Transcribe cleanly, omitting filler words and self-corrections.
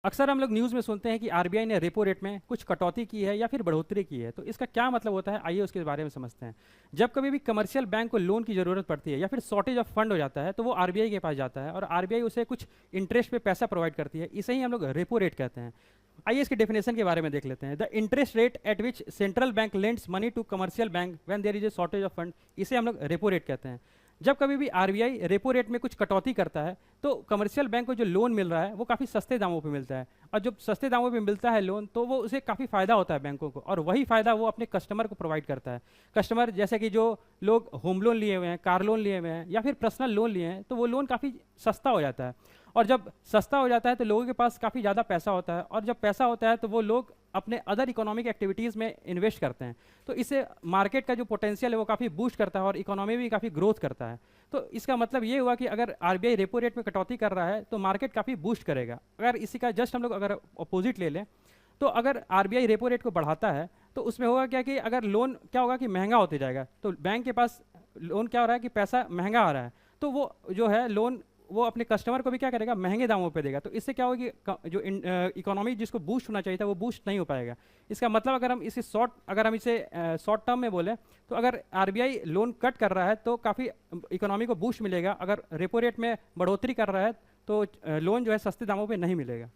अक्सर हम लोग न्यूज़ में सुनते हैं कि आरबीआई ने रेपो रेट में कुछ कटौती की है या फिर बढ़ोतरी की है। तो इसका क्या मतलब होता है, आइए उसके बारे में समझते हैं। जब कभी भी कमर्शियल बैंक को लोन की ज़रूरत पड़ती है या फिर शॉर्टेज ऑफ फंड हो जाता है, तो वो आरबीआई के पास जाता है और आरबीआई उसे कुछ इंटरेस्ट पे पैसा प्रोवाइड करती है। इसे ही हम लोग रेपो रेट कहते हैं। आइए इसकी डेफिनेशन के बारे में देख लेते हैं। The interest rate at which central bank lends money to commercial bank when there is a shortage of fund, इसे हम लोग रेपो रेट कहते हैं। जब कभी भी आरबीआई रेपो रेट में कुछ कटौती करता है, तो कमर्शियल बैंक को जो लोन मिल रहा है वो काफ़ी सस्ते दामों पे मिलता है। और जब सस्ते दामों पे मिलता है लोन, तो वो उसे काफ़ी फ़ायदा होता है बैंकों को, और वही फ़ायदा वो अपने कस्टमर को प्रोवाइड करता है। कस्टमर जैसे कि जो लोग होम लोन लिए हुए हैं, कार लोन लिए हुए हैं या फिर पर्सनल लोन लिए हैं, तो वो लोन काफ़ी सस्ता हो जाता है। और जब सस्ता हो जाता है तो लोगों के पास काफ़ी ज़्यादा पैसा होता है, और जब पैसा होता है तो वो लोग अपने अदर इकोनॉमिक एक्टिविटीज़ में इन्वेस्ट करते हैं। तो इससे मार्केट का जो पोटेंशियल है वो काफ़ी बूस्ट करता है और इकोनॉमी भी काफ़ी ग्रोथ करता है। तो इसका मतलब ये हुआ कि अगर आरबीआई रेपो रेट में कटौती कर रहा है तो मार्केट काफ़ी बूस्ट करेगा। अगर इसी का जस्ट हम लोग अगर अपोजिट ले लें, तो अगर आरबीआई रेपो रेट को बढ़ाता है तो उसमें होगा क्या कि अगर लोन क्या होगा कि महंगा होते जाएगा, तो बैंक के पास लोन क्या हो रहा है कि पैसा महंगा आ रहा है, तो वो जो है लोन वो अपने कस्टमर को भी क्या करेगा, महंगे दामों पे देगा। तो इससे क्या होगा कि जो इकोनॉमी जिसको बूस्ट होना चाहिए था वो बूस्ट नहीं हो पाएगा। इसका मतलब अगर हम इसे शॉर्ट टर्म में बोले, तो अगर आरबीआई लोन कट कर रहा है तो काफ़ी इकोनॉमी को बूस्ट मिलेगा। अगर रेपो रेट में बढ़ोतरी कर रहा है तो लोन जो है सस्ते दामों पे नहीं मिलेगा।